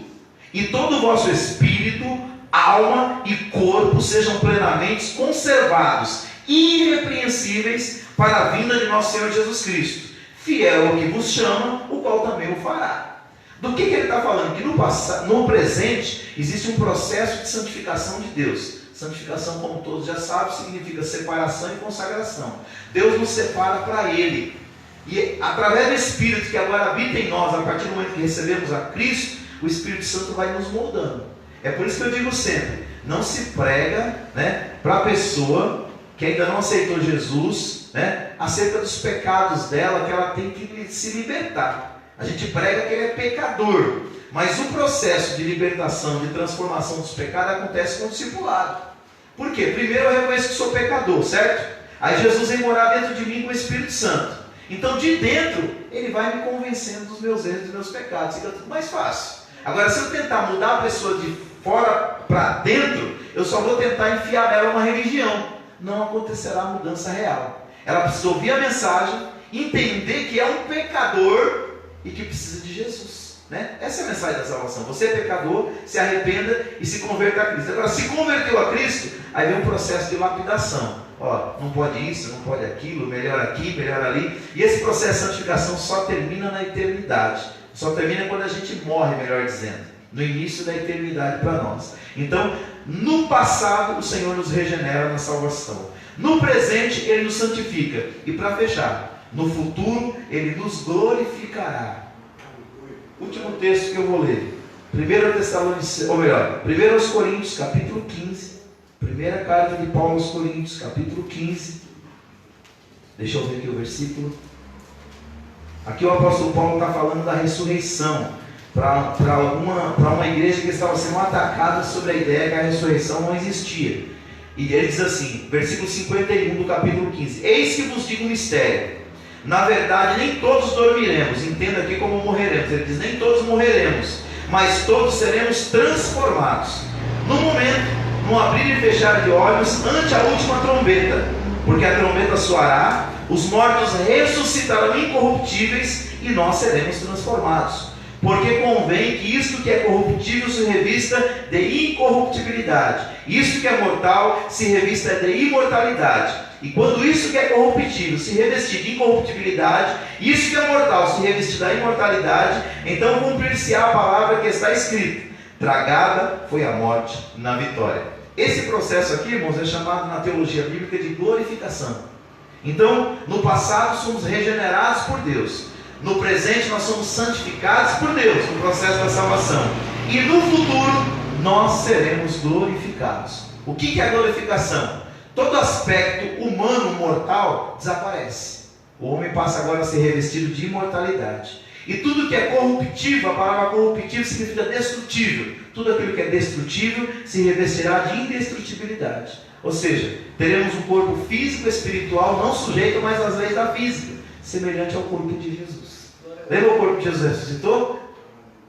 Speaker 3: e todo o vosso espírito, alma e corpo sejam plenamente conservados, irrepreensíveis, para a vinda de nosso Senhor Jesus Cristo. Fiel ao que vos chama, o qual também o fará. Do que ele está falando? Que no presente existe um processo de santificação de Deus. Santificação, como todos já sabem, significa separação e consagração. Deus nos separa para Ele. E através do Espírito que agora habita em nós, a partir do momento que recebemos a Cristo, o Espírito Santo vai nos moldando. É por isso que eu digo sempre: não se prega, para a pessoa que ainda não aceitou Jesus, acerca dos pecados dela, que ela tem que se libertar. A gente prega que ele é pecador, mas o processo de libertação, de transformação dos pecados acontece com o discipulado. Por quê? Primeiro eu reconheço que sou pecador, certo? Aí Jesus vem morar dentro de mim com o Espírito Santo. Então de dentro ele vai me convencendo dos meus erros, dos meus pecados, fica tudo mais fácil. Agora, se eu tentar mudar a pessoa de fora para dentro, eu só vou tentar enfiar nela uma religião. Não acontecerá a mudança real. Ela precisa ouvir a mensagem, entender que é um pecador e que precisa de Jesus, Essa é a mensagem da salvação. Você é pecador, se arrependa e se converta a Cristo. Agora, se converteu a Cristo, aí vem um processo de lapidação. Não pode isso, não pode aquilo, melhor aqui, melhor ali. E esse processo de santificação só termina na eternidade. Só termina quando a gente morre, melhor dizendo, no início da eternidade para nós. Então, no passado o Senhor nos regenera na salvação. No presente Ele nos santifica. E para fechar, no futuro Ele nos glorificará. Último texto que eu vou ler. 1 Tessalonicenses, ou melhor, 1 Coríntios, capítulo 15. Primeira carta de Paulo aos Coríntios, capítulo 15. Deixa eu ver aqui o versículo. Aqui o apóstolo Paulo está falando da ressurreição para uma igreja que estava sendo atacada sobre a ideia que a ressurreição não existia. E ele diz assim, versículo 51 do capítulo 15: eis que vos digo um mistério, na verdade nem todos dormiremos, entenda aqui como morreremos. Ele diz: nem todos morreremos, mas todos seremos transformados, no momento, no abrir e fechar de olhos, ante a última trombeta. porque a trombeta soará, os mortos ressuscitarão incorruptíveis e nós seremos transformados. Porque convém que isto que é corruptível se revista de incorruptibilidade, isto que é mortal se revista de imortalidade. E quando isso que é corruptível se revestir de incorruptibilidade, isso que é mortal se revestir da imortalidade, então cumprir-se-á a palavra que está escrita: tragada foi a morte na vitória. Esse processo aqui, irmãos, é chamado na teologia bíblica de glorificação. Então, no passado somos regenerados por Deus, no presente nós somos santificados por Deus no processo da salvação, e no futuro nós seremos glorificados. O que é a glorificação? Todo aspecto humano mortal desaparece. O homem passa agora a ser revestido de imortalidade. E tudo que é corruptível, a palavra corruptível significa destrutível. Tudo aquilo que é destrutível se revestirá de indestrutibilidade. Ou seja, teremos um corpo físico e espiritual não sujeito mais às leis da física, semelhante ao corpo de Jesus. Lembra o corpo que Jesus ressuscitou?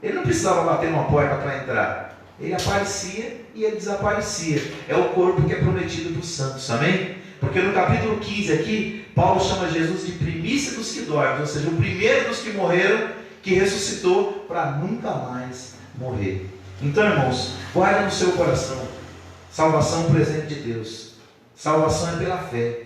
Speaker 3: Ele não precisava bater numa porta para entrar. Ele aparecia e ele desaparecia. É o corpo que é prometido para os santos, amém? Porque no capítulo 15 aqui, Paulo chama Jesus de primícia dos que dormem, ou seja, o primeiro dos que morreram, que ressuscitou para nunca mais morrer. Então, irmãos, guarda no seu coração: salvação é um presente de Deus. Salvação é pela fé.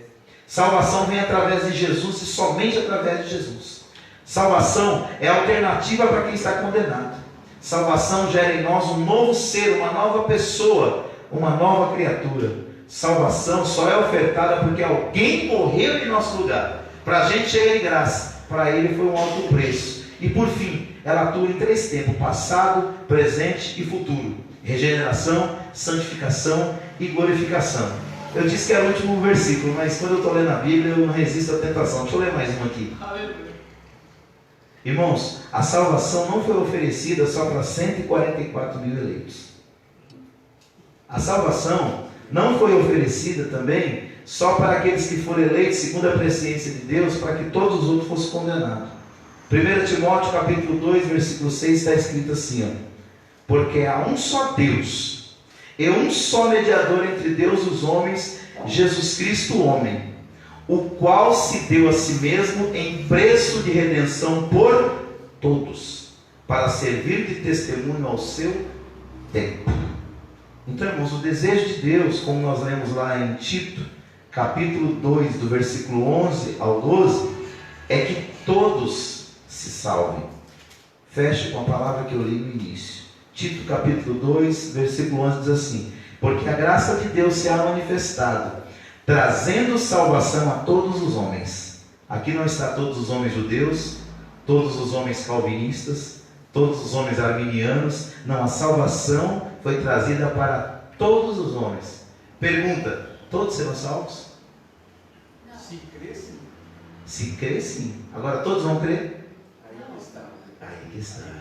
Speaker 3: Salvação vem através de Jesus e somente através de Jesus. Salvação é a alternativa para quem está condenado. Salvação gera em nós um novo ser, uma nova pessoa, uma nova criatura. Salvação só é ofertada porque alguém morreu em nosso lugar. Para a gente chega de graça, para ele foi um alto preço. E por fim, ela atua em 3 tempos: passado, presente e futuro: regeneração, santificação e glorificação. Eu disse que era o último versículo, mas quando eu estou lendo a Bíblia eu não resisto à tentação. Deixa eu ler mais um aqui. Irmãos, a salvação não foi oferecida só para 144 mil eleitos. A salvação não foi oferecida também só para aqueles que foram eleitos segundo a presciência de Deus, para que todos os outros fossem condenados. 1 Timóteo capítulo 2, versículo 6 está escrito assim, ó: porque há um só Deus e um só mediador entre Deus e os homens, Jesus Cristo homem, o qual se deu a si mesmo em preço de redenção por todos, para servir de testemunho ao seu tempo. Então, irmãos, o desejo de Deus, como nós lemos lá em Tito, capítulo 2, do versículo 11 ao 12, é que todos se salvem. Feche com a palavra que eu li no início. Tito capítulo 2, versículo 11 diz assim: porque a graça de Deus se há manifestado, trazendo salvação a todos os homens. Aqui não está todos os homens judeus, todos os homens calvinistas, todos os homens arminianos. Não, a salvação foi trazida para todos os homens. Pergunta: todos serão salvos?
Speaker 4: Não. Se crer, sim.
Speaker 3: Se crer, sim. Agora todos vão crer? Aí está.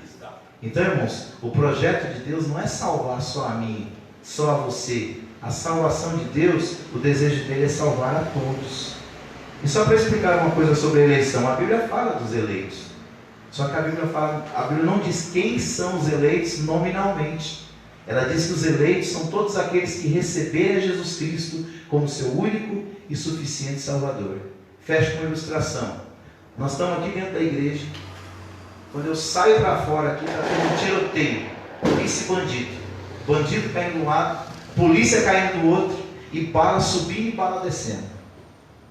Speaker 3: Então, irmãos, o projeto de Deus não é salvar só a mim, só a você. A salvação de Deus, o desejo dele é salvar a todos. E só para explicar uma coisa sobre a eleição, a Bíblia fala dos eleitos. Só que a Bíblia não diz quem são os eleitos nominalmente. Ela diz que os eleitos são todos aqueles que receberam Jesus Cristo como seu único e suficiente Salvador. Fecho com uma ilustração. Nós estamos aqui dentro da igreja. Quando eu saio para fora aqui, está tendo um tiroteio. Polícia e bandido. Bandido caindo de um lado, polícia caindo do outro, e bala subindo e bala descendo.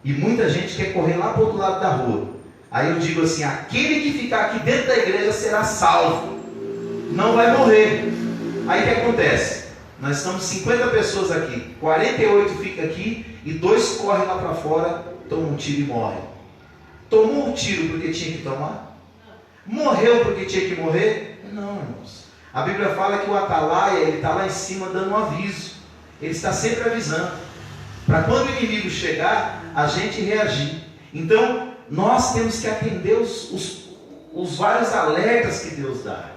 Speaker 3: E muita gente quer correr lá para o outro lado da rua. Aí eu digo assim: aquele que ficar aqui dentro da igreja será salvo, não vai morrer. Aí o que acontece? Nós estamos 50 pessoas aqui, 48 ficam aqui e 2 correm lá para fora, tomam um tiro e morrem. Tomou um tiro porque tinha que tomar? Morreu porque tinha que morrer? Não, irmãos. A Bíblia fala que o atalaia, ele está lá em cima dando um aviso. Ele está sempre avisando, para quando o inimigo chegar, a gente reagir. Então, nós temos que atender os vários alertas que Deus dá.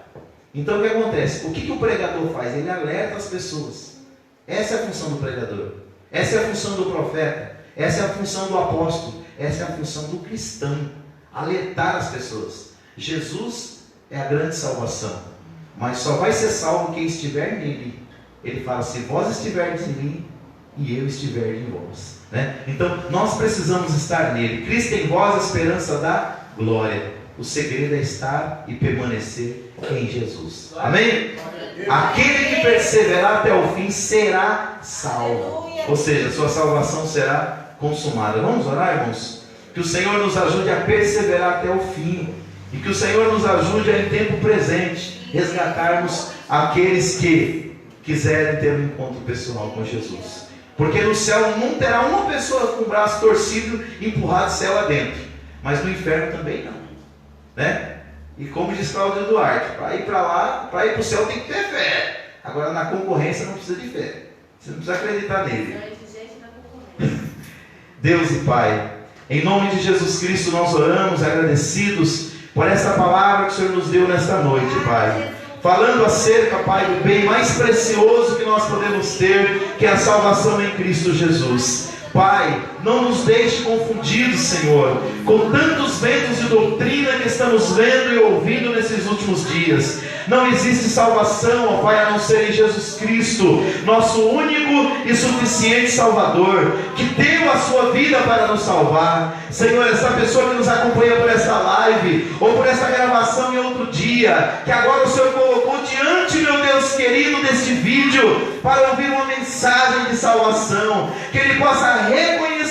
Speaker 3: Então, o que acontece? O que o pregador faz? Ele alerta as pessoas. Essa é a função do pregador. Essa é a função do profeta. Essa é a função do apóstolo. Essa é a função do cristão. Alertar as pessoas. Jesus é a grande salvação. Mas só vai ser salvo quem estiver nele. Ele fala: se vós estiverdes em mim e eu estiver em vós. Né? Então nós precisamos estar nele. Cristo em vós, a esperança da glória. O segredo é estar e permanecer em Jesus. Amém? Aquele que perseverar até o fim será salvo. Ou seja, sua salvação será consumada. Vamos orar, irmãos? Que o Senhor nos ajude a perseverar até o fim. E que o Senhor nos ajude a, em tempo presente, resgatarmos aqueles que quiserem ter um encontro pessoal com Jesus. Porque no céu não terá uma pessoa com o braço torcido empurrado céu adentro. Mas no inferno também não. Né? E como diz Cláudio Duarte, para ir para lá, para ir para o céu tem que ter fé. Agora na concorrência não precisa de fé. Você não precisa acreditar nele. Deus e Pai, em nome de Jesus Cristo nós oramos agradecidos por essa palavra que o Senhor nos deu nesta noite, Pai. Falando acerca, Pai, do bem mais precioso que nós podemos ter, que é a salvação em Cristo Jesus. Pai, não nos deixe confundidos, Senhor, com tantos ventos de doutrina que estamos vendo e ouvindo nesses últimos dias. Não existe salvação, ó Pai, a não ser em Jesus Cristo, nosso único e suficiente Salvador, que deu a sua vida para nos salvar. Senhor, essa pessoa que nos acompanha por essa live, ou por essa gravação em outro dia, que agora o Senhor colocou diante, meu Deus querido, deste vídeo, para ouvir uma mensagem de salvação, que ele possa reconhecer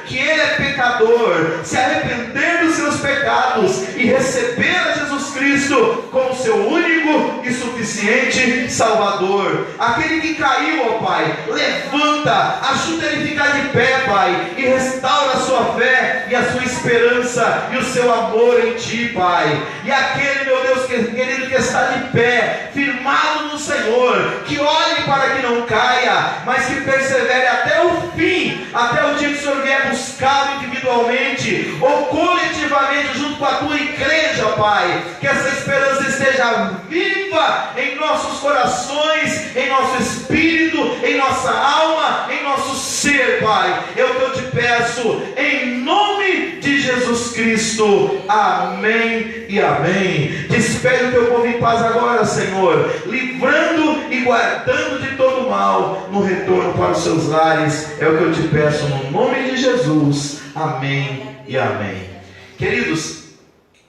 Speaker 3: que ele é pecador, se arrepender dos seus pecados e receber a Jesus Cristo como seu único e suficiente Salvador. Aquele que caiu, ó Pai, levanta, ajuda ele a ficar de pé, Pai, e restaura a sua fé e a sua esperança e o seu amor em Ti, Pai. E aquele, meu Deus querido, que está de pé, firmado no Senhor, que olhe para que não caia, mas que persevere até o fim, até o dia que o Senhor vier buscá-lo individualmente ou coletivamente junto com a Tua igreja, Pai. Que essa esperança esteja viva em nossos corações, em nosso espírito, em nossa alma, em nosso ser, Pai. É o que eu te peço, em nome de Jesus Cristo. Amém e amém. Despede o teu povo em paz agora, Senhor, livrando e guardando de todo mal no retorno para os seus lares. É o que eu te peço no nome de Jesus. Amém e amém. Queridos,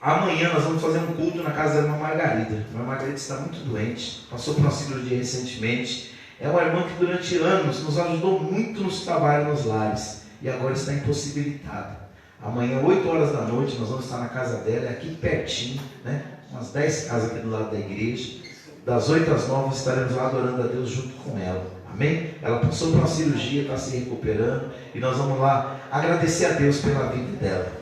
Speaker 3: amanhã nós vamos fazer um culto na casa da irmã Margarida. A irmã Margarida está muito doente, passou por uma cirurgia recentemente. É uma irmã que durante anos nos ajudou muito nos trabalhos nos lares e agora está impossibilitada. Amanhã, 8 horas da noite, nós vamos estar na casa dela, aqui pertinho, né? Umas 10 casas aqui do lado da igreja. Das 8 às 9 estaremos lá adorando a Deus junto com ela. Amém? Ela passou por uma cirurgia, está se recuperando e nós vamos lá agradecer a Deus pela vida dela.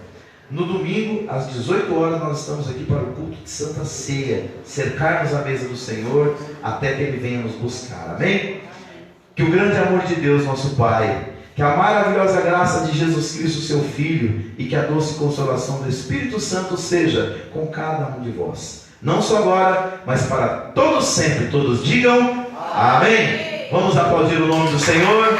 Speaker 3: No domingo, às 18 horas, nós estamos aqui para o culto de Santa Ceia, cercarmos a mesa do Senhor até que Ele venha nos buscar. Amém? Que o grande amor de Deus, nosso Pai, que a maravilhosa graça de Jesus Cristo, seu Filho, e que a doce consolação do Espírito Santo seja com cada um de vós. Não só agora, mas para todos sempre. Todos digam amém. Vamos aplaudir o nome do Senhor.